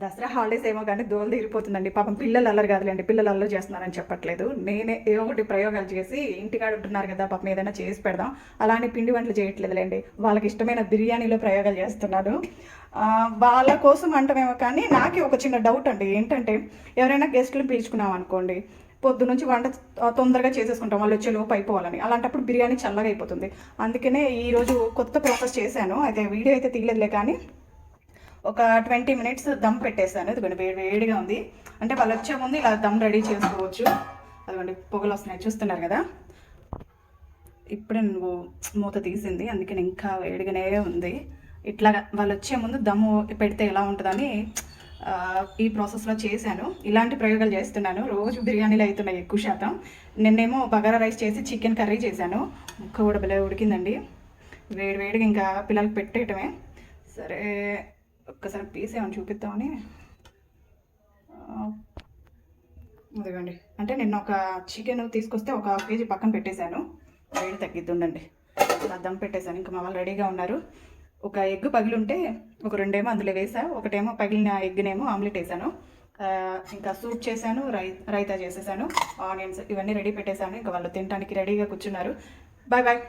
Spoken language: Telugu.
దసరా హాలిడేస్ ఏమో కానీ దోలు తీరిపోతుందండి. పాపం పిల్లలు అల్లరి కాదులేండి, పిల్లలు అల్లరి చేస్తున్నారని చెప్పట్లేదు. నేనే ఏ ఒకటి ప్రయోగాలు చేసి ఇంటికాడ ఉంటున్నారు కదా పాపం ఏదైనా చేసి పెడదాం, అలానే పిండి వంటలు చేయట్లేదులేండి. వాళ్ళకి ఇష్టమైన బిర్యానీలో ప్రయోగాలు చేస్తున్నాను. వాళ్ళ కోసం అంటమేమో కానీ నాకే ఒక చిన్న డౌట్ అండి. ఏంటంటే ఎవరైనా గెస్టులు పిలుచుకున్నాం అనుకోండి, పొద్దు నుంచి వంట తొందరగా చేసేసుకుంటాం వాళ్ళు వచ్చే లోపు అయిపోవాలని. అలాంటప్పుడు బిర్యానీ చల్లగా అయిపోతుంది. అందుకనే ఈరోజు కొత్త ప్రాసెస్ చేశాను. అయితే వీడియో అయితే తీయలేదులే కానీ ఒక 20 మినిట్స్ దమ్ పెట్టేసాను. ఇదిగోండి వేడిగా ఉంది. అంటే వాళ్ళు వచ్చే ముందు ఇలా దమ్ రెడీ చేసుకోవచ్చు. అదిగోండి పొగలు వస్తున్నాయి చూస్తున్నారు కదా. ఇప్పుడే నువ్వు మూత తీసింది, అందుకని ఇంకా వేడిగానే ఉంది. ఇట్లా వాళ్ళు వచ్చే ముందు దమ్ము పెడితే ఎలా ఉంటుందని ఈ ప్రాసెస్లో చేశాను. ఇలాంటి ప్రయోగాలు చేస్తున్నాను. రోజు బిర్యానీలు అవుతున్నాయి ఎక్కువ శాతం. నిన్నేమో బగారా రైస్ చేసి చికెన్ కర్రీ చేశాను. ముక్క కూడా భలే ఉడికిందండి. వేడిగా ఇంకా పిల్లలకి పెట్టేయటమే. సరే ఒక్కసారి పీస్ ఏమని చూపిద్దామని. అదిగోండి, అంటే నిన్న ఒక చికెన్ తీసుకొస్తే ఒక ½ కేజీ పక్కన పెట్టేశాను. వేడి తగ్గిద్ది ఉండండి. దమ్ పెట్టేశాను. ఇంకా మా వాళ్ళు రెడీగా ఉన్నారు. ఒక ఎగ్ పగిలి ఉంటే ఒక 2 ఏమో అందులో వేసా, ఒకటేమో పగిలిన ఎగ్నేమో ఆమ్లెట్ వేసాను. ఇంకా సూప్ చేశాను, రైతా చేసేసాను, ఆనియన్స్ ఇవన్నీ రెడీ పెట్టేశాను. ఇంకా వాళ్ళు తినడానికి రెడీగా కూర్చున్నారు. Bye bye.